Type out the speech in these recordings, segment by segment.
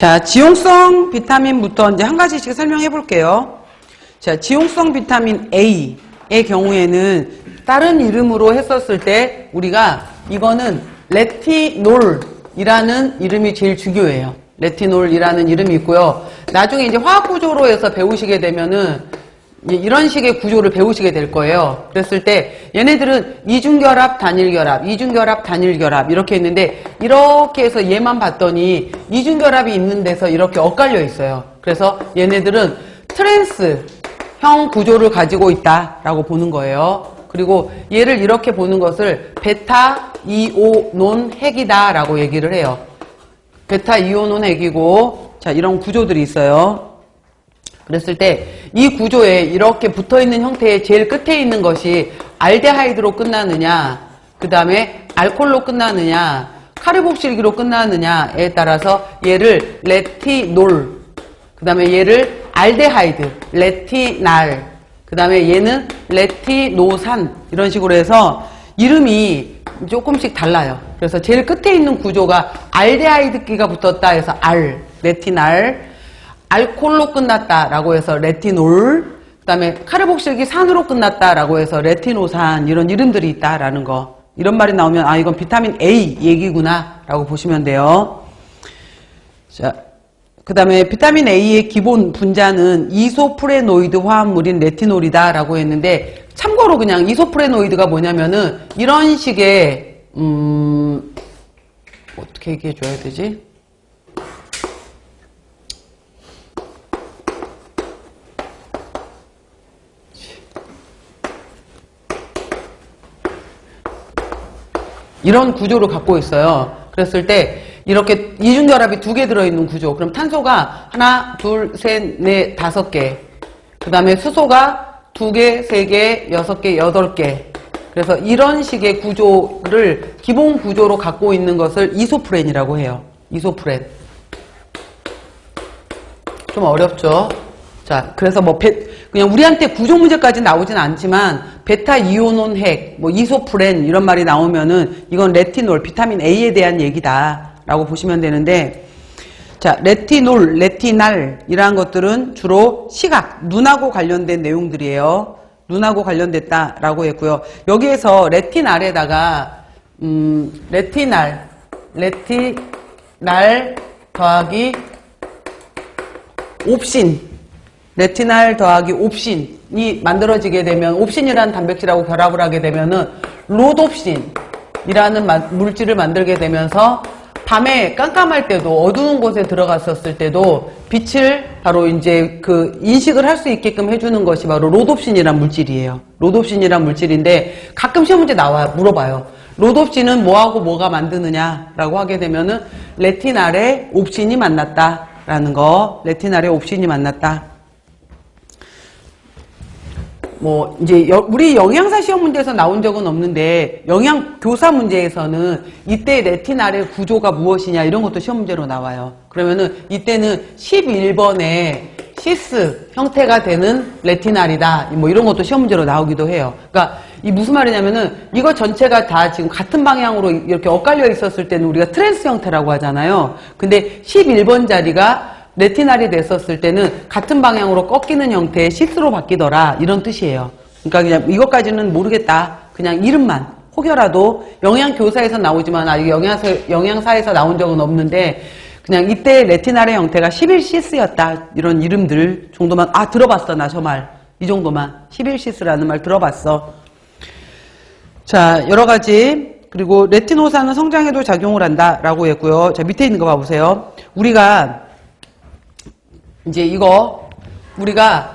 자, 지용성 비타민부터 이제 한 가지씩 설명해 볼게요. 자, 지용성 비타민 A의 경우에는 다른 이름으로 했었을 때 우리가 이거는 레티놀이라는 이름이 제일 중요해요. 레티놀이라는 이름이 있고요. 나중에 이제 화학구조로 해서 배우시게 되면은 이런 식의 구조를 배우시게 될 거예요. 그랬을 때 얘네들은 이중결합, 단일결합, 이중결합, 단일결합 이렇게 있는데 이렇게 해서 얘만 봤더니 이중결합이 있는 데서 이렇게 엇갈려 있어요. 그래서 얘네들은 트랜스형 구조를 가지고 있다라고 보는 거예요. 그리고 얘를 이렇게 보는 것을 베타 이오논 핵이다라고 얘기를 해요. 베타 이오논 핵이고 자 이런 구조들이 있어요. 그랬을 때 이 구조에 이렇게 붙어있는 형태의 제일 끝에 있는 것이 알데하이드로 끝나느냐 그 다음에 알코올로 끝나느냐 카르복실기로 끝나느냐에 따라서 얘를 레티놀 그 다음에 얘를 알데하이드 레티날 그 다음에 얘는 레티노산 이런 식으로 해서 이름이 조금씩 달라요. 그래서 제일 끝에 있는 구조가 알데하이드기가 붙었다 해서 레티날 알코올로 끝났다라고 해서 레티놀, 그 다음에 카르복실기 산으로 끝났다라고 해서 레티노산 이런 이름들이 있다라는 거. 이런 말이 나오면 아 이건 비타민 A 얘기구나 라고 보시면 돼요. 자, 그 다음에 비타민 A의 기본 분자는 이소프레노이드 화합물인 레티놀이다 라고 했는데 참고로 그냥 이소프레노이드가 뭐냐면은 이런 식의 어떻게 얘기해 줘야 되지? 이런 구조를 갖고 있어요. 그랬을 때 이렇게 이중결합이 2개 들어있는 구조. 그럼 탄소가 하나, 둘, 셋, 넷, 5개. 그 다음에 수소가 2개, 3개, 6개, 8개. 그래서 이런 식의 구조를 기본 구조로 갖고 있는 것을 이소프렌이라고 해요. 이소프렌. 좀 어렵죠? 자, 그래서 뭐 그냥 우리한테 구조 문제까지 나오진 않지만 베타 이오논 핵, 뭐 이소프렌 이런 말이 나오면은 이건 레티놀, 비타민 A에 대한 얘기다라고 보시면 되는데 자, 레티놀, 레티날 이러한 것들은 주로 시각, 눈하고 관련된 내용들이에요. 눈하고 관련됐다라고 했고요. 여기에서 레티날에다가 레티날 더하기 옵신 레티날 더하기 옵신이 만들어지게 되면 옵신이라는 단백질하고 결합을 하게 되면은 로놉신이라는 물질을 만들게 되면서 밤에 깜깜할 때도 어두운 곳에 들어갔었을 때도 빛을 바로 이제 그 인식을 할 수 있게끔 해주는 것이 바로 로놉신이란 물질이에요. 로놉신이란 물질인데 가끔 시험 문제 물어봐요. 로놉신은 뭐하고 뭐가 만드느냐라고 하게 되면은 레티날에 옵신이 만났다라는 거. 레티날에 옵신이 만났다. 뭐 이제 우리 영양사 시험 문제에서 나온 적은 없는데 영양교사 문제에서는 이때 레티날의 구조가 무엇이냐 이런 것도 시험 문제로 나와요. 그러면은 이때는 11번에 시스 형태가 되는 레티날이다 뭐 이런 것도 시험 문제로 나오기도 해요. 그러니까 이 무슨 말이냐면은 이거 전체가 다 지금 같은 방향으로 이렇게 엇갈려 있었을 때는 우리가 트랜스 형태라고 하잖아요. 근데 11번 자리가 레티날이 됐었을 때는 같은 방향으로 꺾이는 형태의 시스로 바뀌더라 이런 뜻이에요. 그러니까 그냥 이것까지는 모르겠다. 그냥 이름만 혹여라도 영양교사에서 나오지만 아직 영양사에서 나온 적은 없는데 그냥 이때 레티날의 형태가 11시스였다 이런 이름들 정도만 들어봤어 나 저 말 이 정도만 11시스라는 말 들어봤어. 자 여러가지 그리고 레티노산은 성장에도 작용을 한다라고 했고요. 자 밑에 있는 거 봐보세요. 우리가 이제 이거 우리가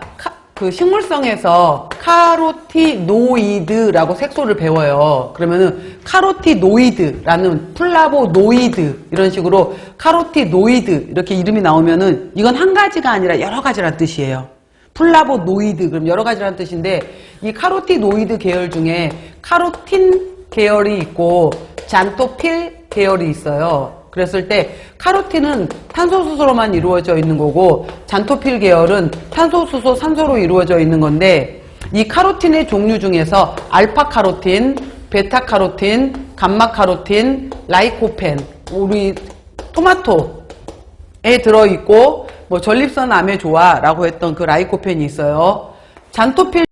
그 식물성에서 카로티노이드라고 색소를 배워요. 그러면은 카로티노이드라는 플라보노이드 이런 식으로 카로티노이드 이렇게 이름이 나오면은 이건 한 가지가 아니라 여러 가지란 뜻이에요. 플라보노이드 그럼 여러 가지란 뜻인데 이 카로티노이드 계열 중에 카로틴 계열이 있고 잔토필 계열이 있어요. 그랬을 때 카로틴은 탄소수소로만 이루어져 있는 거고 잔토필 계열은 탄소수소 산소로 이루어져 있는 건데 이 카로틴의 종류 중에서 알파카로틴, 베타카로틴, 감마카로틴, 라이코펜 우리 토마토 들어있고 뭐 전립선 암에 좋아라고 했던 그 라이코펜이 있어요. 잔토필